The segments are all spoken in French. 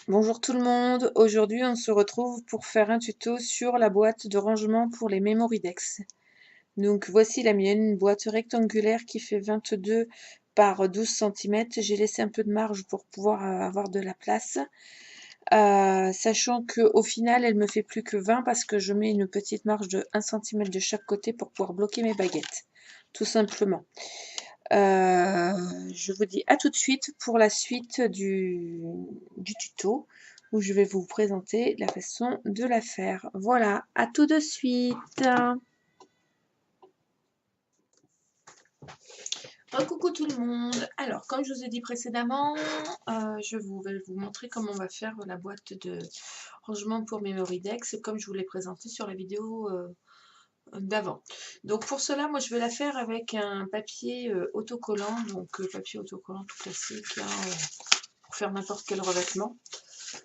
Bonjour tout le monde, aujourd'hui on se retrouve pour faire un tuto sur la boîte de rangement pour les Memorydex. Donc voici la mienne, une boîte rectangulaire qui fait 22 par 12 cm. J'ai laissé un peu de marge pour pouvoir avoir de la place. Sachant qu'au final elle me fait plus que 20 parce que je mets une petite marge de 1 cm de chaque côté pour pouvoir bloquer mes baguettes, tout simplement. Je vous dis à tout de suite pour la suite du tuto où je vais vous présenter la façon de la faire. Voilà, à tout de suite. Coucou tout le monde. Alors, comme je vous ai dit précédemment, je vais vous montrer comment on va faire la boîte de rangement pour Memorydex, comme je vous l'ai présenté sur la vidéo d'avant. Donc pour cela, moi je vais la faire avec un papier autocollant, donc papier autocollant tout classique, hein, pour faire n'importe quel revêtement.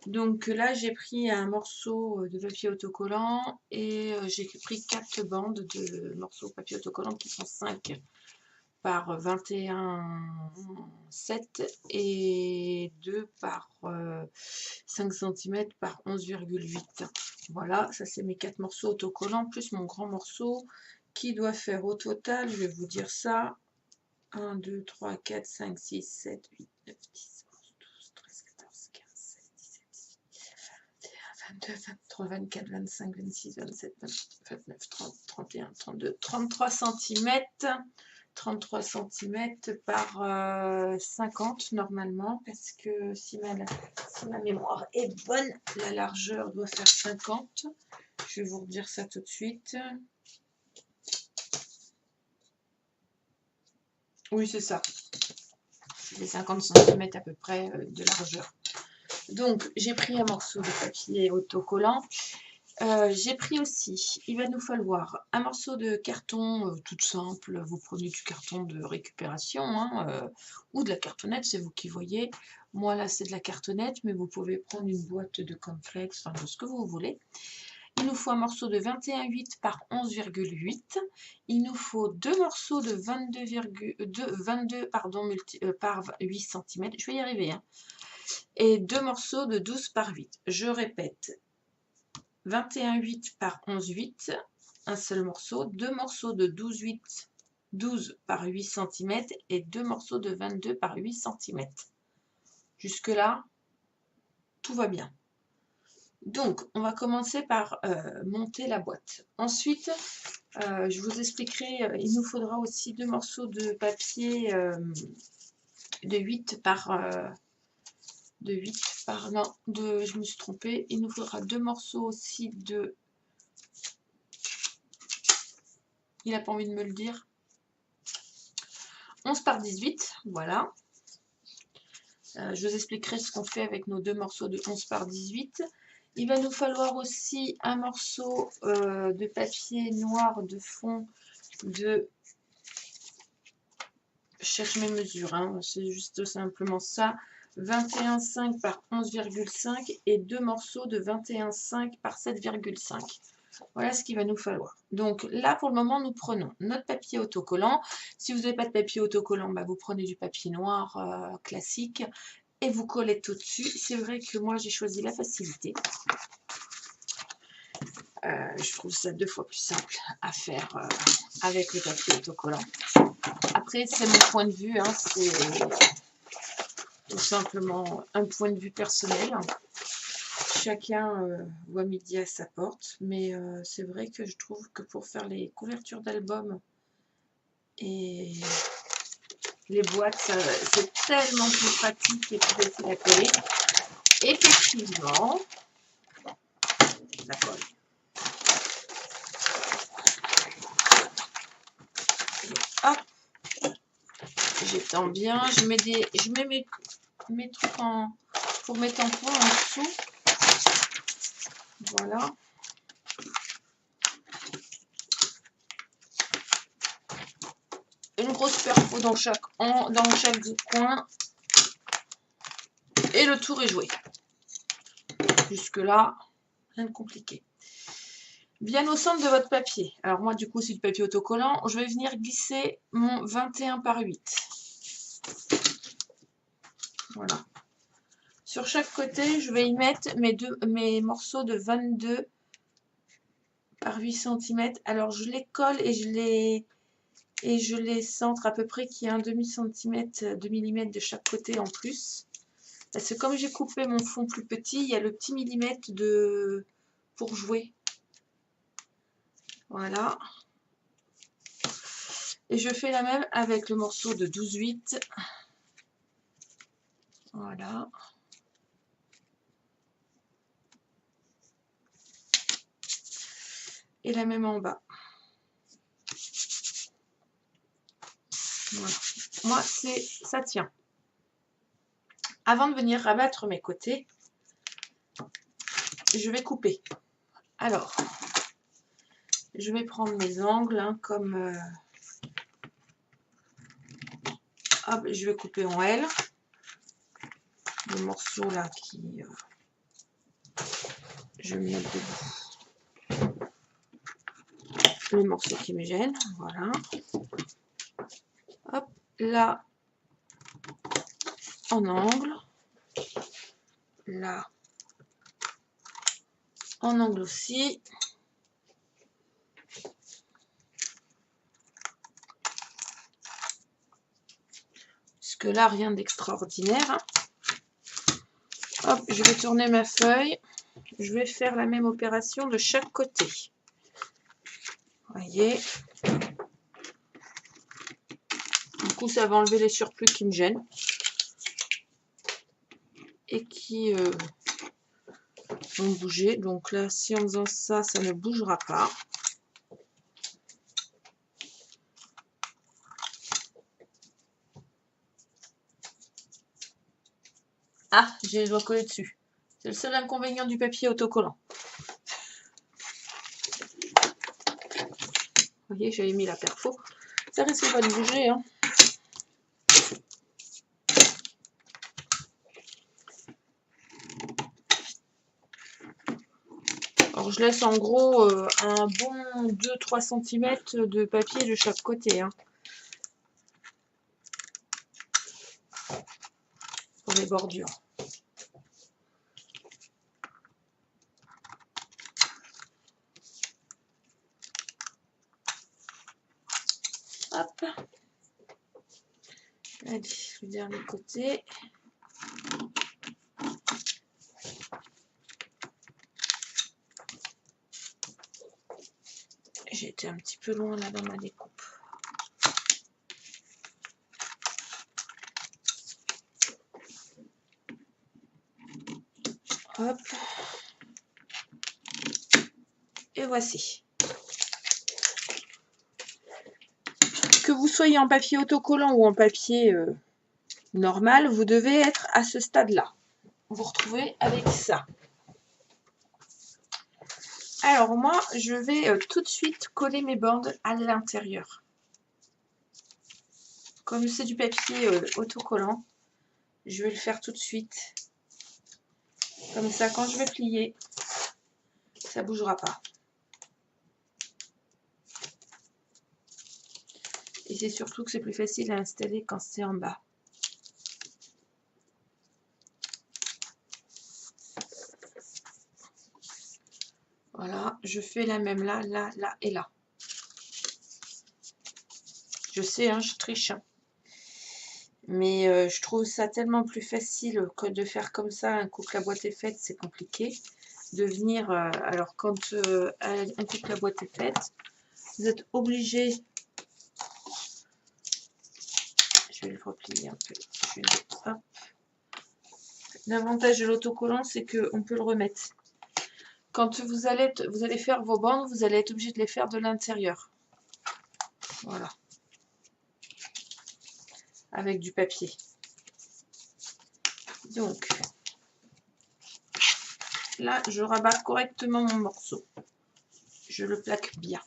Donc là j'ai pris un morceau de papier autocollant et j'ai pris 4 bandes de morceaux de papier autocollant qui sont 5 par 21,7 et 2 par 5 cm par 11,8. Voilà, ça c'est mes 4 morceaux autocollants, plus mon grand morceau qui doit faire au total, je vais vous dire ça, 1, 2, 3, 4, 5, 6, 7, 8, 9, 10, 11, 12, 13, 14, 15, 16, 17, 18, 22, 23, 24, 25, 26, 27, 28, 29, 30, 31, 32, 33 cm. 33 cm par 50 normalement, parce que si ma mémoire est bonne, la largeur doit faire 50. Je vais vous redire ça tout de suite. Oui, c'est ça. C'est 50 cm à peu près de largeur. Donc, j'ai pris un morceau de papier autocollant. J'ai pris aussi, il va nous falloir un morceau de carton tout simple, vous prenez du carton de récupération hein, ou de la cartonnette, c'est vous qui voyez. Moi là c'est de la cartonnette, mais vous pouvez prendre une boîte de cornflakes, enfin de ce que vous voulez. Il nous faut un morceau de 21,8 par 11,8. Il nous faut deux morceaux de 22 pardon, par 8 cm, je vais y arriver, hein, et deux morceaux de 12 par 8. Je répète, 21,8 par 11,8, un seul morceau, deux morceaux de 12 par 8 cm et deux morceaux de 22 par 8 cm. Jusque là, tout va bien. Donc, on va commencer par monter la boîte. Ensuite, je vous expliquerai, il nous faudra aussi deux morceaux de papier de 8 par... je me suis trompée. Il nous faudra deux morceaux aussi de... Il n'a pas envie de me le dire. 11 par 18, voilà. Je vous expliquerai ce qu'on fait avec nos deux morceaux de 11 par 18. Il va nous falloir aussi un morceau de papier noir de fond de... Je cherche mes mesures, hein, c'est juste simplement ça. 21,5 par 11,5 et deux morceaux de 21,5 par 7,5. Voilà ce qu'il va nous falloir. Donc là, pour le moment, nous prenons notre papier autocollant. Si vous n'avez pas de papier autocollant, bah, vous prenez du papier noir classique et vous collez tout dessus. C'est vrai que moi, j'ai choisi la facilité. Je trouve ça 2 fois plus simple à faire avec le papier autocollant. Après, c'est mon point de vue, hein, c'est tout simplement un point de vue personnel. Chacun voit midi à sa porte, mais c'est vrai que je trouve que pour faire les couvertures d'albums et les boîtes, c'est tellement plus pratique et plus facile à coller. Effectivement, ça colle. Hop, j'étends bien, je mets mes trucs pour mes tampons en dessous. Voilà. Une grosse perfo dans chaque coin. Et le tour est joué. Jusque là, rien de compliqué. Bien au centre de votre papier. Alors moi du coup c'est du papier autocollant. Je vais venir glisser mon 21 par 8. Voilà. Sur chaque côté, je vais y mettre mes morceaux de 22 par 8 cm. Alors, je les colle et je les centre à peu près qu'il y a un demi-centimètre, 2 mm de chaque côté en plus. Parce que comme j'ai coupé mon fond plus petit, il y a le petit millimètre pour jouer. Voilà. Et je fais la même avec le morceau de 12,8. Voilà. Et la même en bas. Voilà. Moi, ça tient. Avant de venir rabattre mes côtés, je vais couper. Alors, je vais prendre mes angles, hein, comme... hop, je vais couper en L. Le morceau là qui... je vais me mettre debout. Le morceau qui me gêne, voilà. Hop, là, en angle. Là, en angle aussi. Jusque là, rien d'extraordinaire. Hop, je vais tourner ma feuille. Je vais faire la même opération de chaque côté. Vous voyez. Du coup, ça va enlever les surplus qui me gênent. Et qui vont bouger. Donc là, si en faisant ça, ça ne bougera pas. Ah, j'ai les doigts collés dessus. C'est le seul inconvénient du papier autocollant. Vous voyez, j'avais mis la perfo. Ça risque pas de bouger, hein. Alors, je laisse en gros un bon 2-3 cm de papier de chaque côté, hein, pour les bordures. Hop. Allez, le dernier côté. J'ai été un petit peu loin là dans ma découpe. Hop. Et voici. Que vous soyez en papier autocollant ou en papier normal, vous devez être à ce stade-là. Vous vous retrouvez avec ça. Alors moi, je vais tout de suite coller mes bandes à l'intérieur. Comme c'est du papier autocollant, je vais le faire tout de suite. Comme ça, quand je vais plier, ça ne bougera pas. Et c'est surtout que c'est plus facile à installer quand c'est en bas. Voilà, je fais la même là, là, là et là. Je sais, hein, je triche. Hein. Mais je trouve ça tellement plus facile que de faire comme ça, un coup que la boîte est faite, c'est compliqué. De venir, alors quand un coup que la boîte est faite, vous êtes obligé, je vais le replier un peu, l'avantage de l'autocollant, c'est qu'on peut le remettre. Quand vous allez faire vos bandes, vous allez être obligé de les faire de l'intérieur. Voilà. Avec du papier. Donc, là, je rabats correctement mon morceau. Je le plaque bien.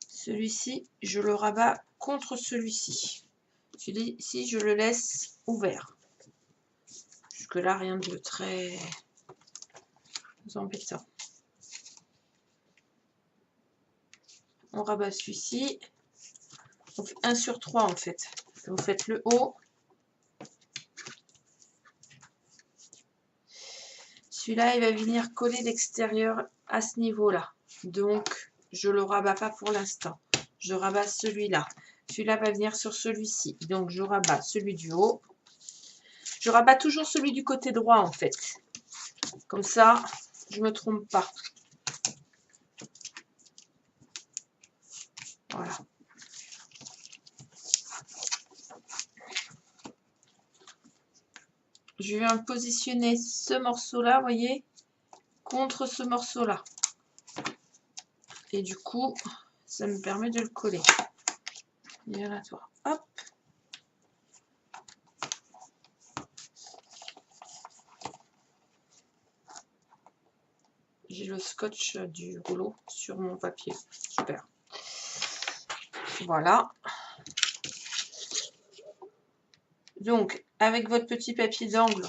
Celui-ci, je le rabats contre celui-ci. Celui-ci, je le laisse ouvert. Jusque-là, rien de très embêtant. On rabat celui-ci. On fait 1 sur 3 en fait. Vous faites le haut. Celui-là, il va venir coller l'extérieur à ce niveau-là. Donc, je ne le rabats pas pour l'instant. Je rabats celui-là. Celui-là va venir sur celui-ci. Donc, je rabats celui du haut. Je rabats toujours celui du côté droit, en fait. Comme ça, je ne me trompe pas. Voilà. Je viens positionner ce morceau-là, vous voyez, contre ce morceau-là. Et du coup, ça me permet de le coller. Viens là, toi. Hop. J'ai le scotch du rouleau sur mon papier. Super. Voilà. Donc, avec votre petit papier d'angle,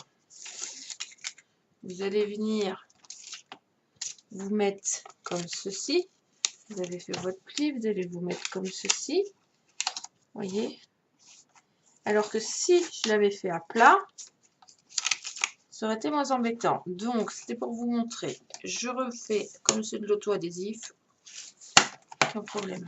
vous allez venir vous mettre comme ceci. Vous avez fait votre pli, vous allez vous mettre comme ceci. Voyez. Alors que si je l'avais fait à plat, ça aurait été moins embêtant. Donc, c'était pour vous montrer. Je refais comme c'est de l'auto-adhésif. Aucun problème.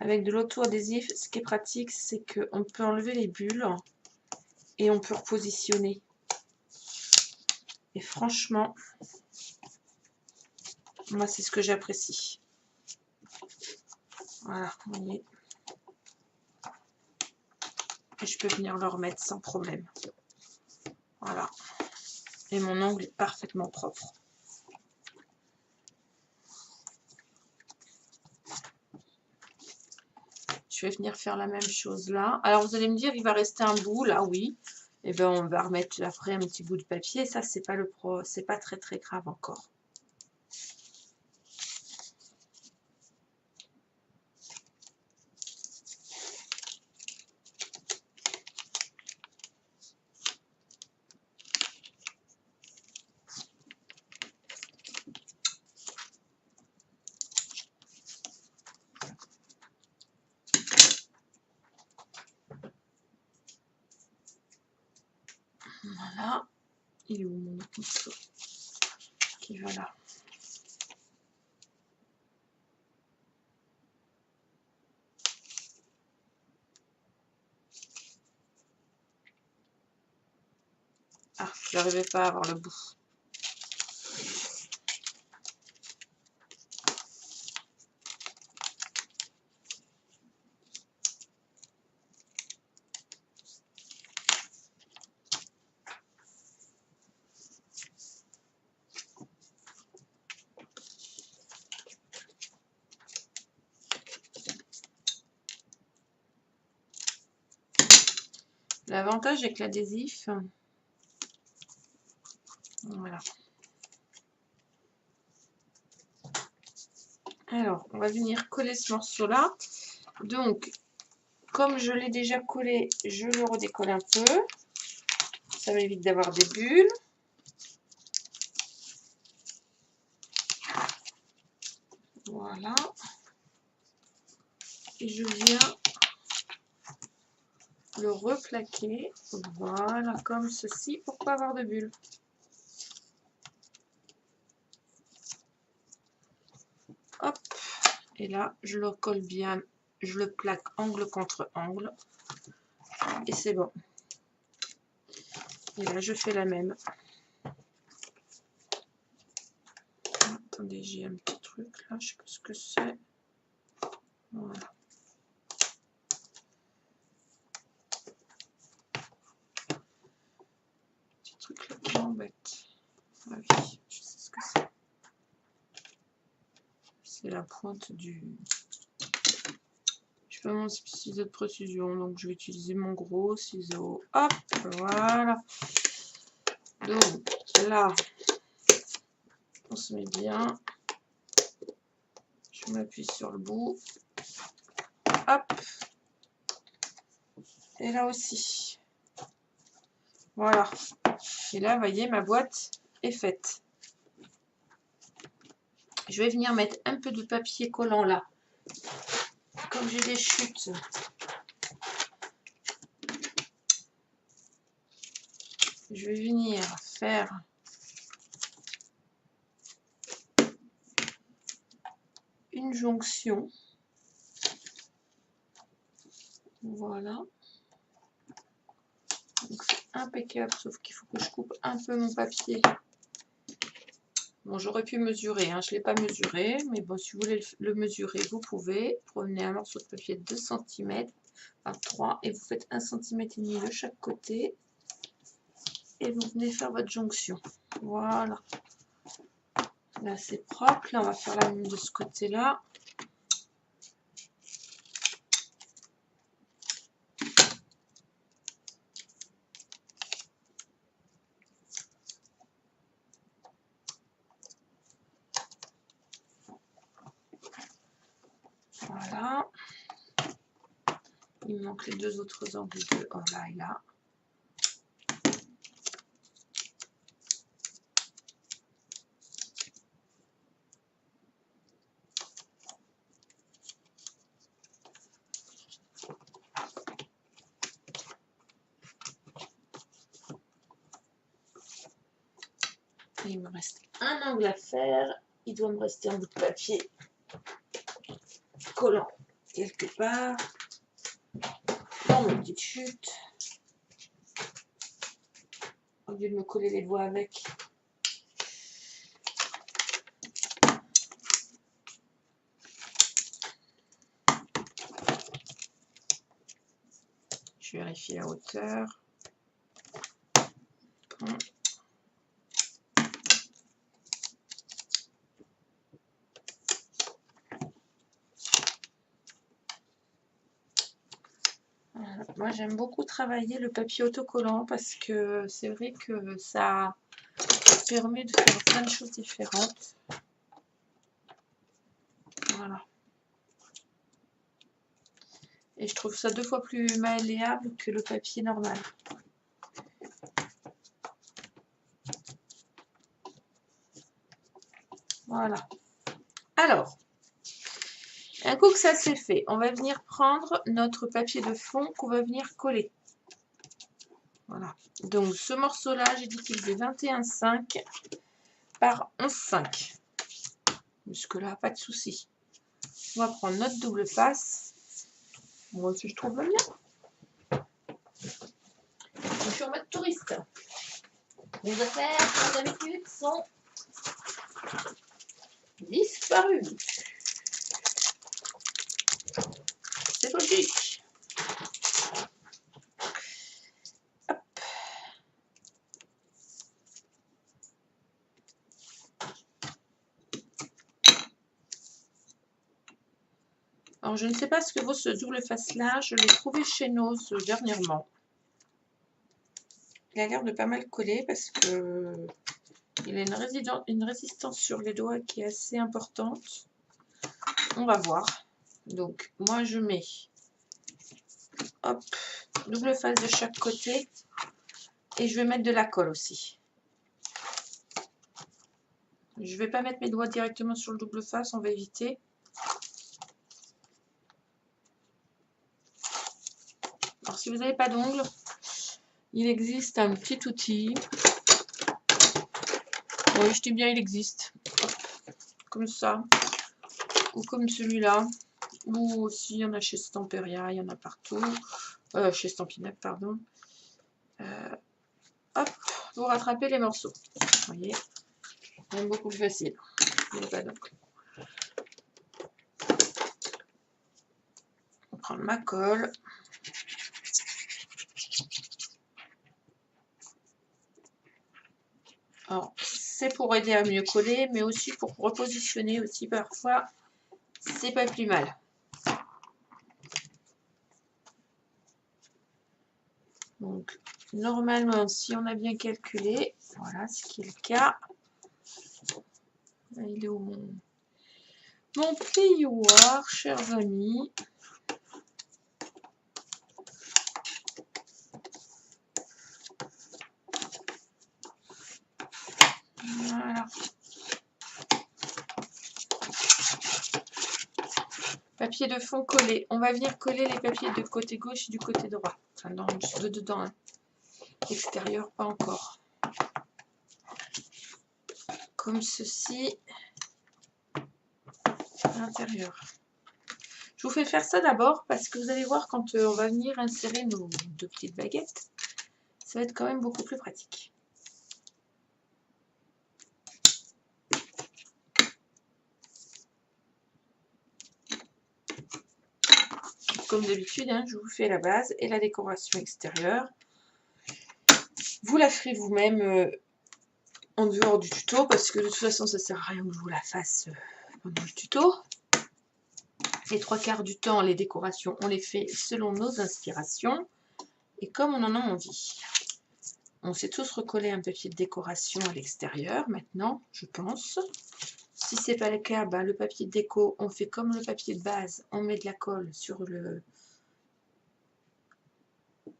Avec de l'auto-adhésif, ce qui est pratique, c'est qu'on peut enlever les bulles et on peut repositionner. Et franchement, moi, c'est ce que j'apprécie. Voilà, vous voyez. Et je peux venir le remettre sans problème. Voilà. Et mon ongle est parfaitement propre. Je vais venir faire la même chose là. Alors, vous allez me dire, il va rester un bout, là, oui. Et bien, on va remettre après un petit bout de papier. Ça, c'est pas c'est pas très, très grave encore. Voilà. Il est où mon morceau qui va là? Ah, je n'arrivais pas à avoir le bout. L'avantage avec l'adhésif, voilà. Alors, on va venir coller ce morceau-là. Donc, comme je l'ai déjà collé, je le redécolle un peu. Ça m'évite d'avoir des bulles. Voilà. Et je viens le replaquer. Voilà, comme ceci, pour pas avoir de bulles. Hop. Et là, je le colle bien. Je le plaque angle contre angle. Et c'est bon. Et là, je fais la même. Attendez, j'ai un petit truc là, je sais pas ce que c'est. Voilà. Petit truc là qui m'embête. Ah oui, je sais ce que c'est. C'est la pointe du... Je pas mon ciseau de précision, donc je vais utiliser mon gros ciseau. Hop, voilà. Donc là, on se met bien. On appuie sur le bout. Hop. Et là aussi. Voilà. Et là, vous voyez, ma boîte est faite. Je vais venir mettre un peu de papier collant là. Comme j'ai des chutes. Je vais venir faire une jonction. Voilà. Donc c'est impeccable, sauf qu'il faut que je coupe un peu mon papier. Bon, j'aurais pu mesurer, hein. Je ne l'ai pas mesuré, mais bon, si vous voulez le mesurer, vous pouvez. Prenez un morceau de papier de 2 cm par 3 et vous faites 1,5 cm de chaque côté. Et vous venez faire votre jonction. Voilà. Là, c'est propre. Là, on va faire la même de ce côté-là. Voilà. Il me manque les deux autres angles de là et là. Il me reste un angle à faire. Il doit me rester un bout de papier collant quelque part dans mes petites chutes. Au lieu de me coller les doigts avec. Je vérifie la hauteur. Moi, j'aime beaucoup travailler le papier autocollant parce que c'est vrai que ça permet de faire plein de choses différentes. Voilà. Et je trouve ça 2 fois plus malléable que le papier normal. Voilà. Alors, un coup que ça c'est fait, on va venir prendre notre papier de fond qu'on va venir coller. Voilà. Donc, ce morceau-là, j'ai dit qu'il faisait 21,5 par 11,5. Jusque-là, pas de souci. On va prendre notre double face. Moi aussi, je trouve bien. Je suis en mode touriste. Les affaires, comme d'habitude, sont disparues. C'est logique. Hop. Alors, je ne sais pas ce que vaut ce double face-là. Je l'ai trouvé chez Nose dernièrement. Il a l'air de pas mal coller parce que il a une résistance sur les doigts qui est assez importante. On va voir. Donc, moi, je mets hop, double face de chaque côté. Et je vais mettre de la colle aussi. Je ne vais pas mettre mes doigts directement sur le double face, on va éviter. Alors, si vous n'avez pas d'ongles, il existe un petit outil. Oui, je dis bien, il existe. Hop, comme ça. Ou comme celui-là. Ou aussi, il y en a chez Stamperia, il y en a partout. Chez Stampin' Up, pardon. Hop, vous rattrapez les morceaux. Vous voyez, c'est beaucoup plus facile. Il n'y a pas d'ongles. On prend ma colle. Alors, c'est pour aider à mieux coller, mais aussi pour repositionner aussi parfois, c'est pas plus mal. Donc, normalement, si on a bien calculé, voilà ce qui est le cas. Il est où Mon plioir, chers amis. Voilà. Papier de fond collé. On va venir coller les papiers du côté gauche et du côté droit. Enfin, de dedans. Hein. Extérieur, pas encore. Comme ceci. À l'intérieur. Je vous fais faire ça d'abord parce que vous allez voir quand on va venir insérer nos deux petites baguettes. Ça va être quand même beaucoup plus pratique. Comme d'habitude, hein, je vous fais la base et la décoration extérieure. Vous la ferez vous-même en dehors du tuto parce que de toute façon, ça ne sert à rien que je vous la fasse pendant le tuto. Les 3/4 du temps, les décorations, on les fait selon nos inspirations et comme on en a envie. On s'est tous recollé un papier de décoration à l'extérieur maintenant, je pense. Si ce n'est pas le cas, ben, le papier de déco, on fait comme le papier de base, on met de la colle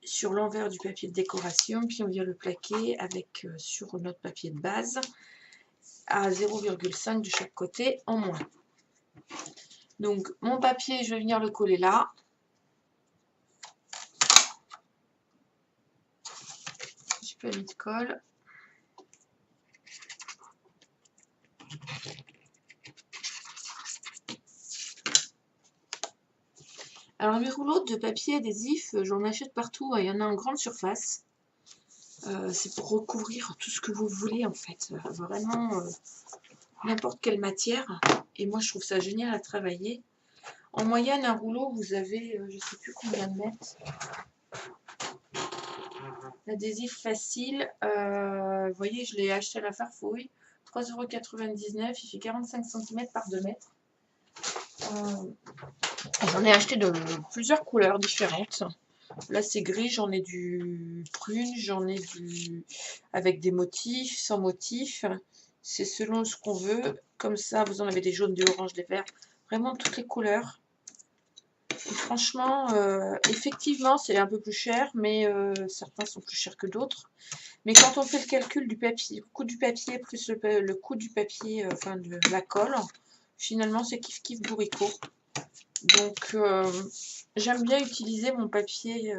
sur l'envers du papier de décoration, puis on vient le plaquer avec sur notre papier de base à 0,5 de chaque côté en moins. Donc mon papier, je vais venir le coller là. J'ai pas mis de colle. Alors mes rouleaux de papier adhésif, j'en achète partout, il y en a en grande surface. C'est pour recouvrir tout ce que vous voulez en fait, vraiment n'importe quelle matière. Et moi je trouve ça génial à travailler. En moyenne, un rouleau, vous avez, je ne sais plus combien de mètres. L'adhésif facile, vous voyez, je l'ai acheté à la Farfouille, 3,99 €, il fait 45 cm par 2 mètres. J'en ai acheté de plusieurs couleurs différentes. Là c'est gris, j'en ai du prune, j'en ai du avec des motifs, sans motifs. C'est selon ce qu'on veut. Comme ça, vous en avez des jaunes, des oranges, des verts. Vraiment toutes les couleurs. Et franchement, effectivement, c'est un peu plus cher, mais certains sont plus chers que d'autres. Mais quand on fait le calcul du papier, coût du papier plus le coût du papier, enfin de la colle, finalement c'est kiff kiff bourricot. Donc j'aime bien utiliser mon papier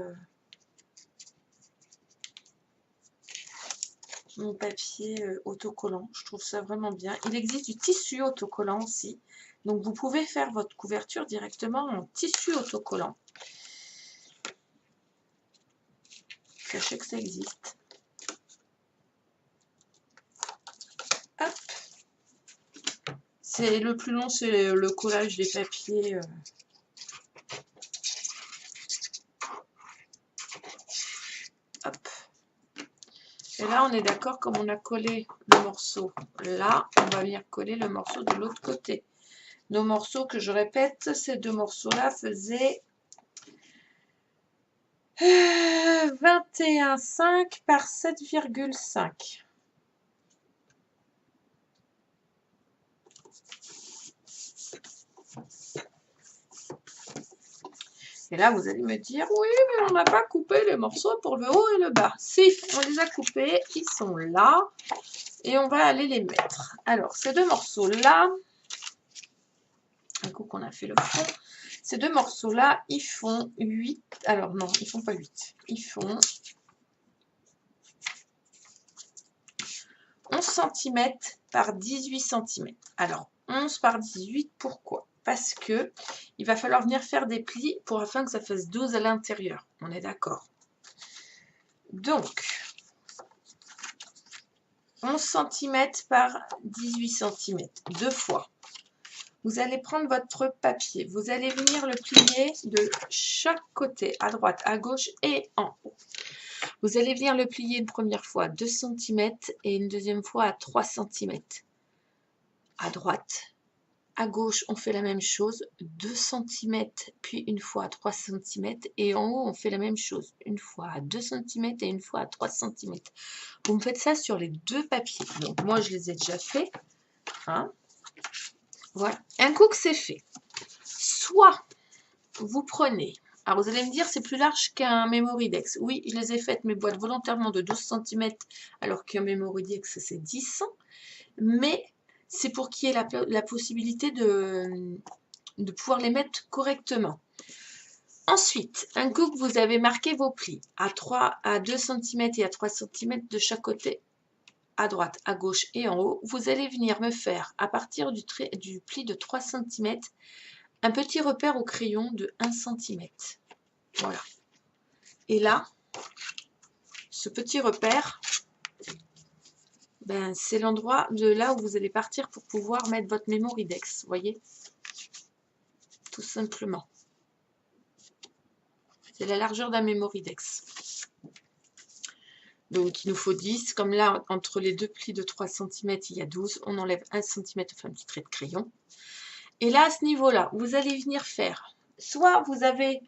autocollant. Je trouve ça vraiment bien. Il existe du tissu autocollant aussi. Donc vous pouvez faire votre couverture directement en tissu autocollant. Sachez que ça existe. Hop. C'est le plus long, c'est le collage des papiers. Hop. Et là, on est d'accord, comme on a collé le morceau là, on va venir coller le morceau de l'autre côté. Nos morceaux, que je répète, ces deux morceaux-là faisaient 21,5 par 7,5. Et là, vous allez me dire, oui, mais on n'a pas coupé les morceaux pour le haut et le bas. Si, on les a coupés, ils sont là. Et on va aller les mettre. Alors, ces deux morceaux-là, un coup qu'on a fait le fond, ces deux morceaux-là, ils font 8. Alors non, ils font pas 8. Ils font 11 cm par 18 cm. Alors, 11 par 18, pourquoi? Parce que il va falloir venir faire des plis afin que ça fasse 12 à l'intérieur. On est d'accord? Donc, 11 cm par 18 cm, deux fois. Vous allez prendre votre papier, vous allez venir le plier de chaque côté, à droite, à gauche et en haut. Vous allez venir le plier une première fois à 2 cm et une deuxième fois à 3 cm. À droite, à gauche, on fait la même chose, 2 cm, puis une fois à 3 cm. Et en haut, on fait la même chose, une fois à 2 cm et une fois à 3 cm. Vous me faites ça sur les deux papiers. Donc moi, je les ai déjà faits. Hein. Voilà. Un coup que c'est fait, soit vous prenez, alors vous allez me dire c'est plus large qu'un Memoridex. Oui, je les ai faites mes boîtes volontairement de 12 cm alors qu'un Memoridex c'est 10, mais c'est pour qu'il y ait la possibilité de pouvoir les mettre correctement. Ensuite, un coup que vous avez marqué vos plis à 2 cm et à 3 cm de chaque côté, à droite, à gauche et en haut, vous allez venir me faire, à partir du pli de 3 cm, un petit repère au crayon de 1 cm. Voilà. Et là, ce petit repère, ben, c'est l'endroit de là où vous allez partir pour pouvoir mettre votre Memoridex. Vous voyez? Tout simplement. C'est la largeur d'un Memoridex. Donc, il nous faut 10. Comme là, entre les deux plis de 3 cm, il y a 12. On enlève 1 cm, on fait un petit trait de crayon. Et là, à ce niveau-là, vous allez venir faire, soit vous avez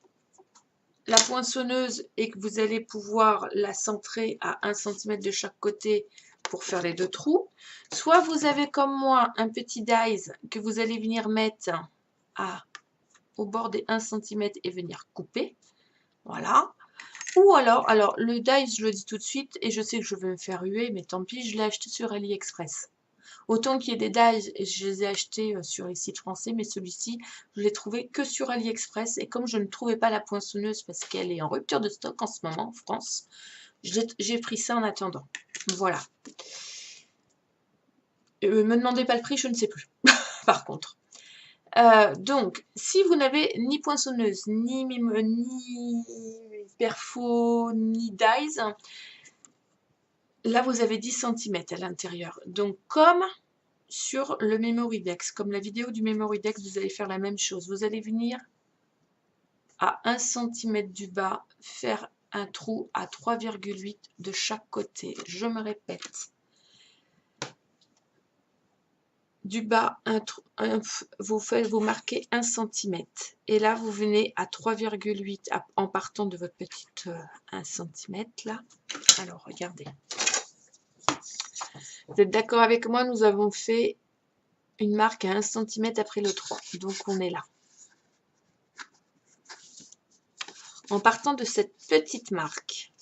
la poinçonneuse et que vous allez pouvoir la centrer à 1 cm de chaque côté pour faire les deux trous, soit vous avez comme moi un petit dies que vous allez venir mettre au bord des 1 cm et venir couper. Voilà. Ou alors le dies, je le dis tout de suite, et je sais que je vais me faire huer, mais tant pis, je l'ai acheté sur AliExpress. Autant qu'il y ait des dies, je les ai achetés sur les sites français, mais celui-ci, je l'ai trouvé que sur AliExpress. Et comme je ne trouvais pas la poinçonneuse parce qu'elle est en rupture de stock en ce moment en France, j'ai pris ça en attendant. Voilà. Me demandez pas le prix, je ne sais plus. Par contre. Donc, si vous n'avez ni poinçonneuse, ni perfo, ni dies, là vous avez 10 cm à l'intérieur. Donc, comme sur le Memoridex, comme la vidéo du Memoridex, vous allez faire la même chose. Vous allez venir à 1 cm du bas, faire un trou à 3,8 de chaque côté. Je me répète. Du bas, vous marquez 1 cm. Et là, vous venez à 3,8 en partant de votre petite 1 cm là. Alors, regardez. Vous êtes d'accord avec moi? Nous avons fait une marque à 1 cm après le 3. Donc, on est là. En partant de cette petite marque,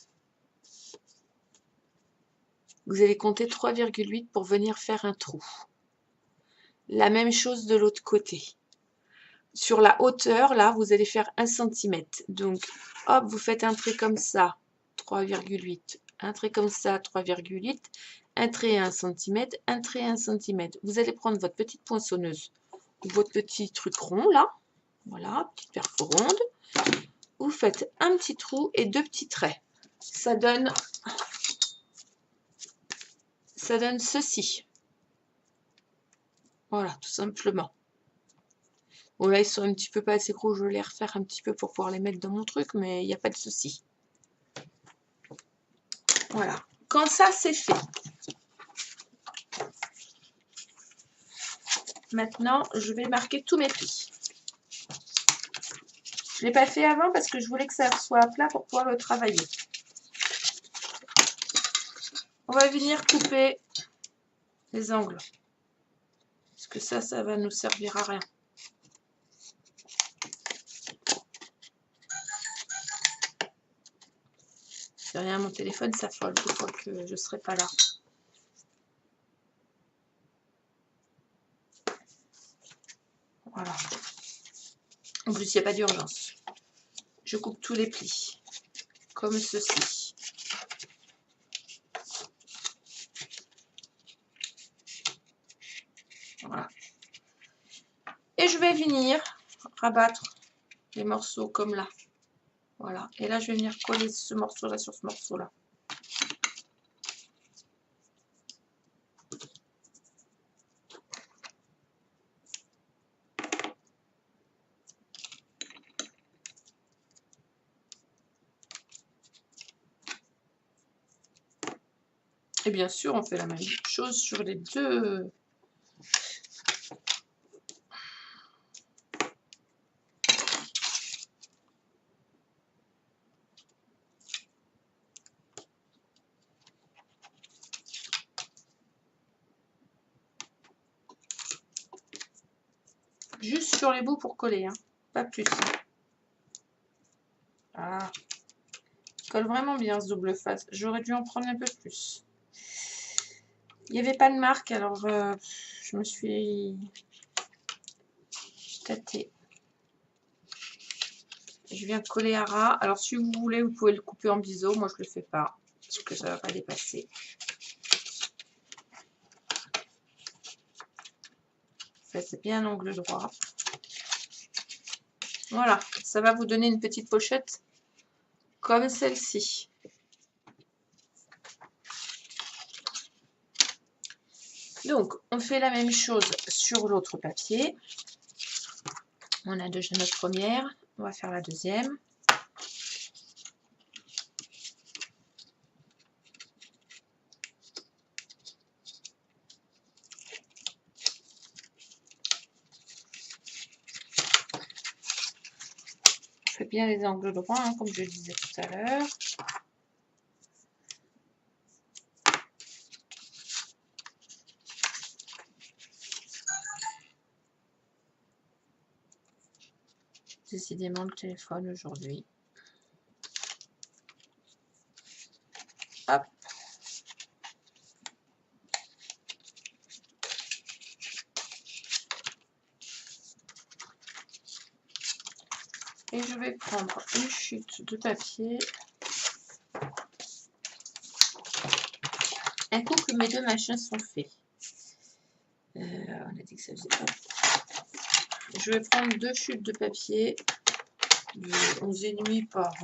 vous allez compter 3,8 pour venir faire un trou. La même chose de l'autre côté. Sur la hauteur, là, vous allez faire 1 cm. Donc, hop, vous faites un trait comme ça, 3,8. Un trait comme ça, 3,8. Un trait 1 cm, un trait 1 cm. Vous allez prendre votre petite poinçonneuse ou votre petit truc rond, là. Voilà, petite perfo ronde. Vous faites un petit trou et deux petits traits. Ça donne ceci. Voilà, tout simplement. Bon, là, ils sont un petit peu pas assez gros. Je vais les refaire un petit peu pour pouvoir les mettre dans mon truc, mais il n'y a pas de souci. Voilà. Quand ça, c'est fait. Maintenant, je vais marquer tous mes plis. Je ne l'ai pas fait avant parce que je voulais que ça soit à plat pour pouvoir le travailler. On va venir couper les angles. Parce que ça va nous servir à rien. C'est rien, mon téléphone s'affole des fois que je ne serai pas là. Voilà. En plus, il n'y a pas d'urgence. Je coupe tous les plis. Comme ceci. Voilà. Et je vais venir rabattre les morceaux comme là. Voilà. Et là, je vais venir coller ce morceau-là sur ce morceau-là. Et bien sûr, on fait la même chose sur les deux. juste sur les bouts pour coller, hein. Pas plus. Ah. Il colle vraiment bien ce double face. J'aurais dû en prendre un peu plus. Il n'y avait pas de marque, alors je me suis tâtée. Je viens coller à ras. Alors si vous voulez, vous pouvez le couper en biseau. Moi, je ne le fais pas, parce que ça ne va pas dépasser. Faites bien l'angle droit. Voilà, ça va vous donner une petite pochette comme celle-ci. Donc, on fait la même chose sur l'autre papier. On a déjà notre première, on va faire la deuxième. On fait bien les angles droits, hein, comme je disais tout à l'heure. Décidément le téléphone aujourd'hui. Hop. Et je vais prendre une chute de papier. Un coup que mes deux machins sont faits. On a dit que ça faisait pas. Je vais prendre deux chutes de papier de 11,5 par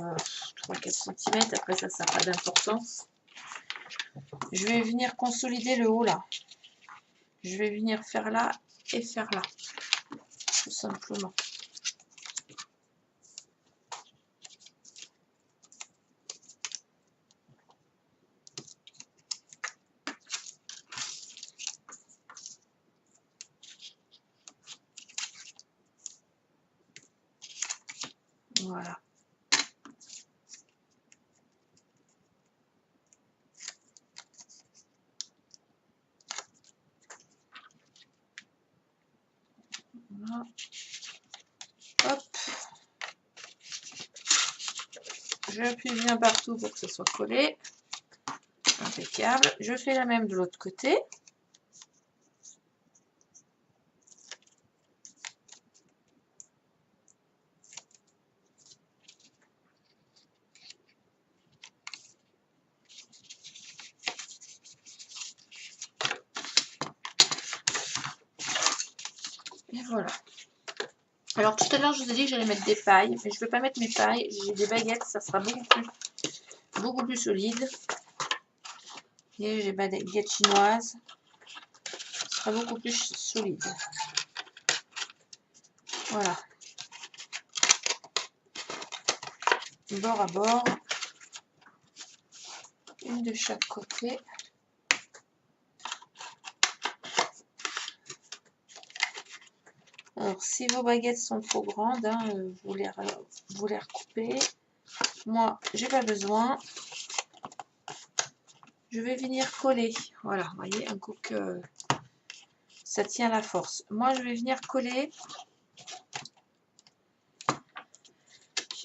3-4 cm. Après ça, ça n'a pas d'importance. Je vais venir consolider le haut là. Je vais venir faire là et faire là. Tout simplement. Voilà. Voilà. Hop. J'appuie bien partout pour que ce soit collé. Impeccable. Je fais la même de l'autre côté. Et voilà. Alors tout à l'heure je vous ai dit que j'allais mettre des pailles, mais je ne vais pas mettre mes pailles. J'ai des baguettes, ça sera beaucoup plus solide. Et j'ai des baguettes chinoises, ça sera beaucoup plus solide. Voilà. Bord à bord. Une de chaque côté. Alors, si vos baguettes sont trop grandes, hein, vous les recoupez. Moi, j'ai pas besoin. Je vais venir coller. Voilà, vous voyez, un coup que ça tient la force. Moi, je vais venir coller.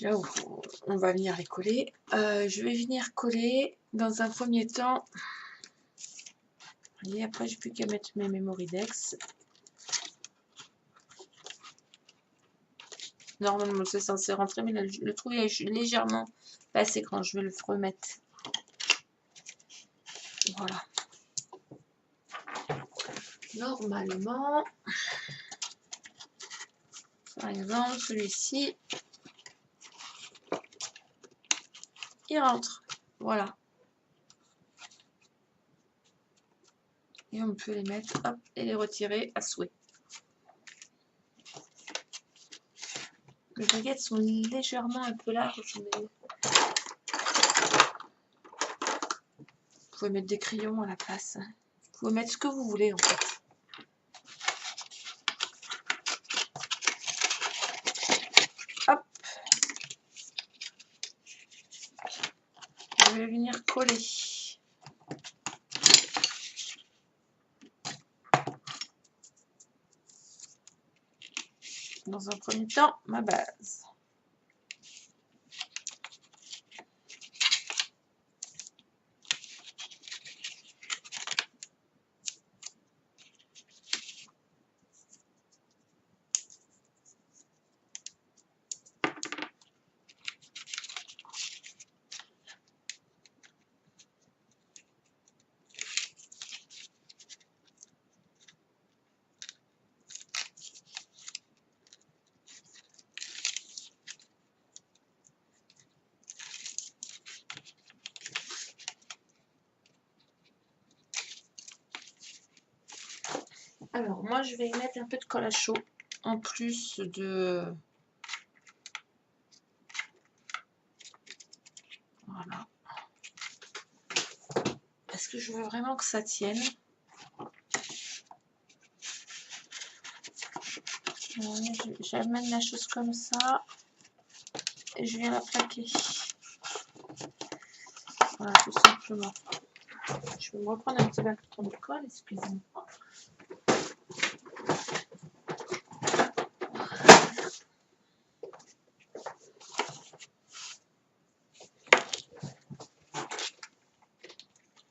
Là où on va venir les coller. Je vais venir coller dans un premier temps. Vous voyez, après, j'ai plus qu'à mettre mes Memoridex. Normalement, c'est censé rentrer, mais le trou est légèrement pas assez grand. Je vais le remettre. Voilà. Normalement, par exemple, celui-ci, il rentre. Voilà. Et on peut les mettre, hop, et les retirer à souhait. Les baguettes sont légèrement un peu larges, mais vous pouvez mettre des crayons à la place. Vous pouvez mettre ce que vous voulez en fait. Hop. Je vais venir coller. dans un premier temps ma base. Alors, moi, je vais y mettre un peu de colle à chaud, en plus de... Voilà. Parce que je veux vraiment que ça tienne. J'amène la chose comme ça. Et je viens la plaquer. Voilà, tout simplement. Je vais me reprendre un petit bâton de colle, excusez-moi.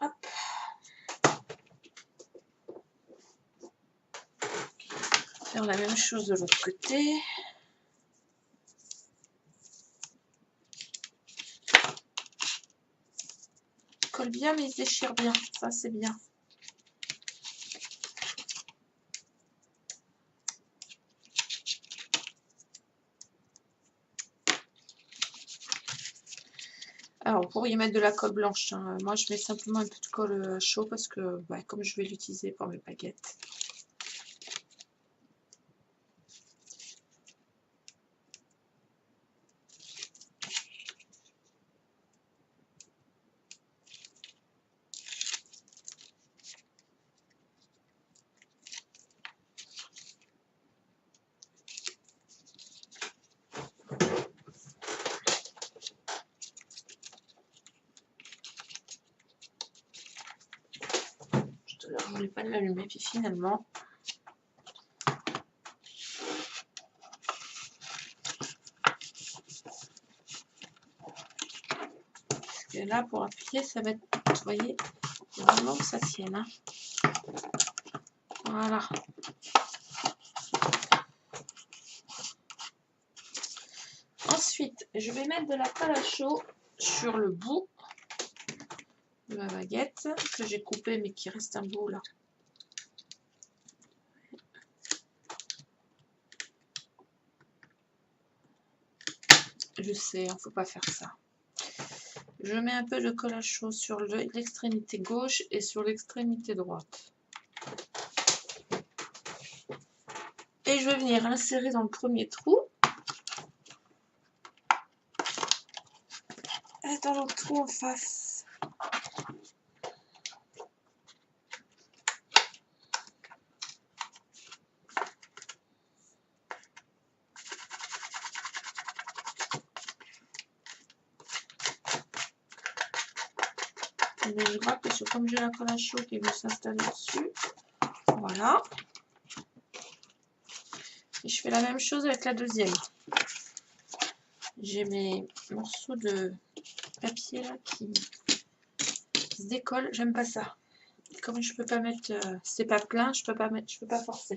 Hop. Faire la même chose de l'autre côté. Il colle bien, mais il se déchire bien. Ça, c'est bien. Alors, vous pourriez mettre de la colle blanche. Hein. Moi, je mets simplement un peu de colle chaud parce que, bah, comme je vais l'utiliser pour mes baguettes. Je ne voulais pas l'allumer, puis finalement... Et là, pour appuyer, ça va être, vous voyez, vraiment que ça tienne. Hein. Voilà. Ensuite, je vais mettre de la colle à chaud sur le bout de ma baguette que j'ai coupé, mais qui reste un bout là. Je sais, il ne faut pas faire ça. Je mets un peu de colle à chaud sur l'extrémité gauche et sur l'extrémité droite. Et je vais venir insérer dans le premier trou. Et dans l'autre trou en face. Mais je vois que comme j'ai la colle à chaud qui veut s'installer dessus. Voilà. Et je fais la même chose avec la deuxième. J'ai mes morceaux de papier là qui se décollent. J'aime pas ça. Comme je peux pas mettre, c'est pas plein, je peux pas forcer.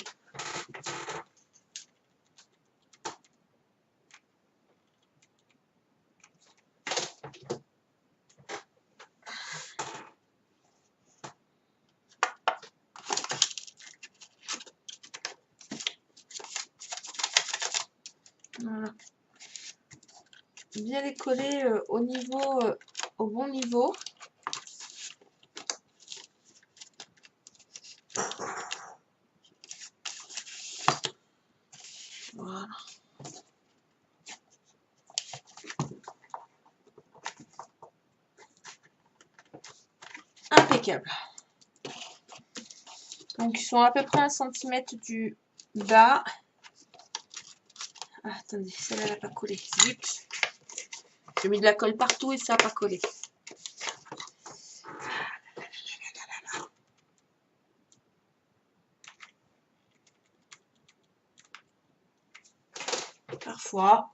Voilà. Bien les coller au niveau, au bon niveau. Voilà. Impeccable. Donc ils sont à peu près 1 cm du bas. Ah, attendez, celle-là elle n'a pas collé. Zut. J'ai mis de la colle partout et ça n'a pas collé. parfois.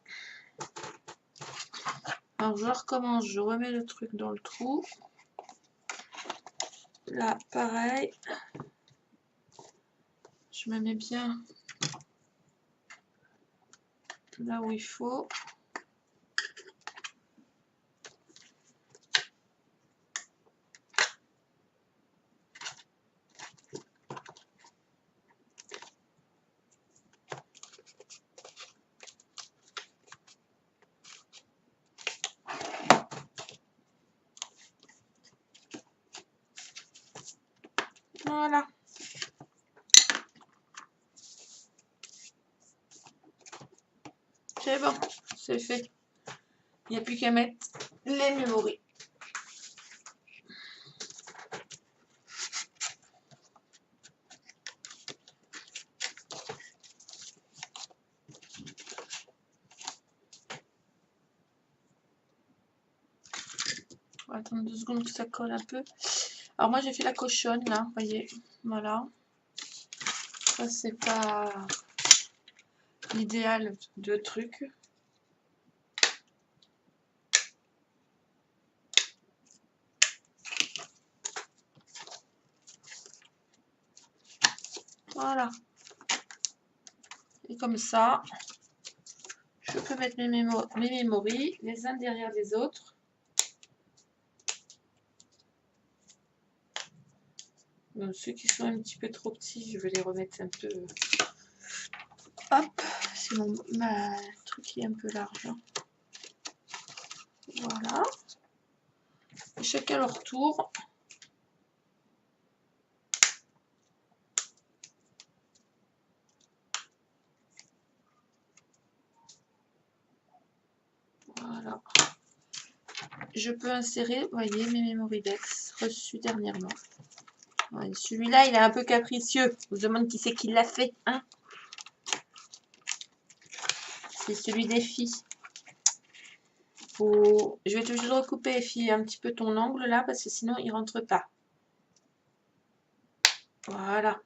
Alors je recommence, je remets le truc dans le trou. Là, pareil. Je me mets bien là où il faut. Voilà. C'est bon, c'est fait. Il n'y a plus qu'à mettre les memories. On va attendre 2 secondes que ça colle un peu. Alors moi j'ai fait la cochonne là, vous voyez, voilà. Ça c'est pas l'idéal de truc. Voilà. Et comme ça, je peux mettre mes memories les uns derrière les autres. Donc, ceux qui sont un petit peu trop petits, je vais les remettre un peu. Hop, c'est ma truc qui est un peu large. Voilà. Et chacun leur tour. Voilà. Je peux insérer, vous voyez, mes Memoridex reçus dernièrement. Ouais, celui-là, il est un peu capricieux. Je vous demande qui c'est qui l'a fait, hein? C'est celui des filles. Je vais être obligée de recouper, filles, un petit peu ton angle là, parce que sinon, il rentre pas. Voilà.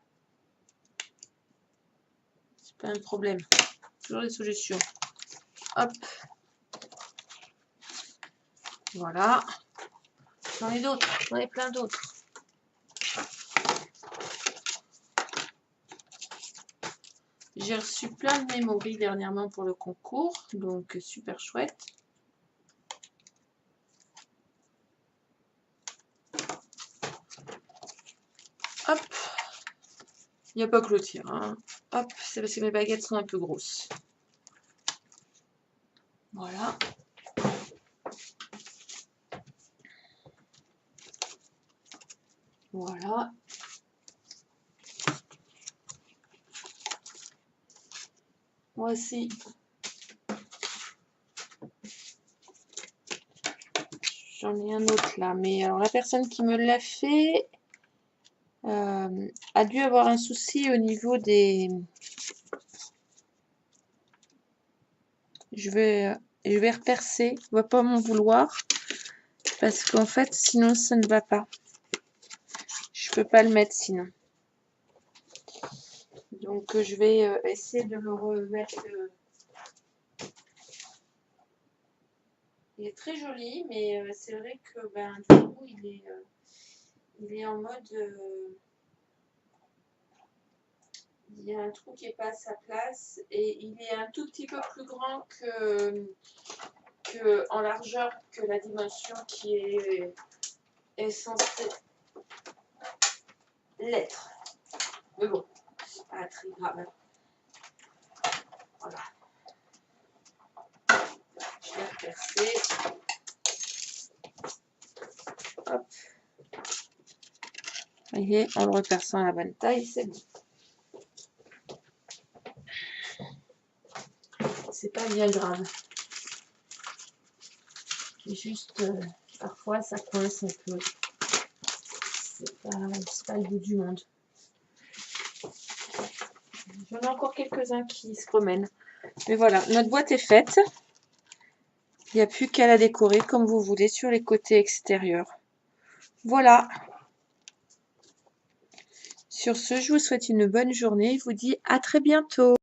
C'est pas un problème. Toujours des solutions. Hop. Voilà. J'en ai d'autres. J'en ai plein d'autres. J'ai reçu plein de mémories dernièrement pour le concours. Donc, super chouette. Hop. Il n'y a pas que le tien. Hein. Hop. C'est parce que mes baguettes sont un peu grosses. Voilà. Voilà. Voici. J'en ai un autre là. Mais alors la personne qui me l'a fait a dû avoir un souci au niveau des... Je vais repercer. Il ne va pas m'en vouloir. Parce qu'en fait, sinon, ça ne va pas. Je peux pas le mettre sinon. Donc, je vais essayer de le remettre. Il est très joli, mais c'est vrai que du coup, il est en mode... il y a un trou qui n'est pas à sa place et il est un tout petit peu plus grand en largeur que la dimension qui est censée l'être. Mais bon, c'est pas très grave. Voilà. Je vais repercer. Hop. Vous voyez, en le reperçant à la bonne taille, c'est bon. C'est pas bien grave. C'est juste, parfois, ça coince un peu. C'est pas le bout du monde. J'en ai encore quelques-uns qui se promènent. Mais voilà, notre boîte est faite. Il n'y a plus qu'à la décorer comme vous voulez sur les côtés extérieurs. Voilà. Sur ce, je vous souhaite une bonne journée. Je vous dis à très bientôt.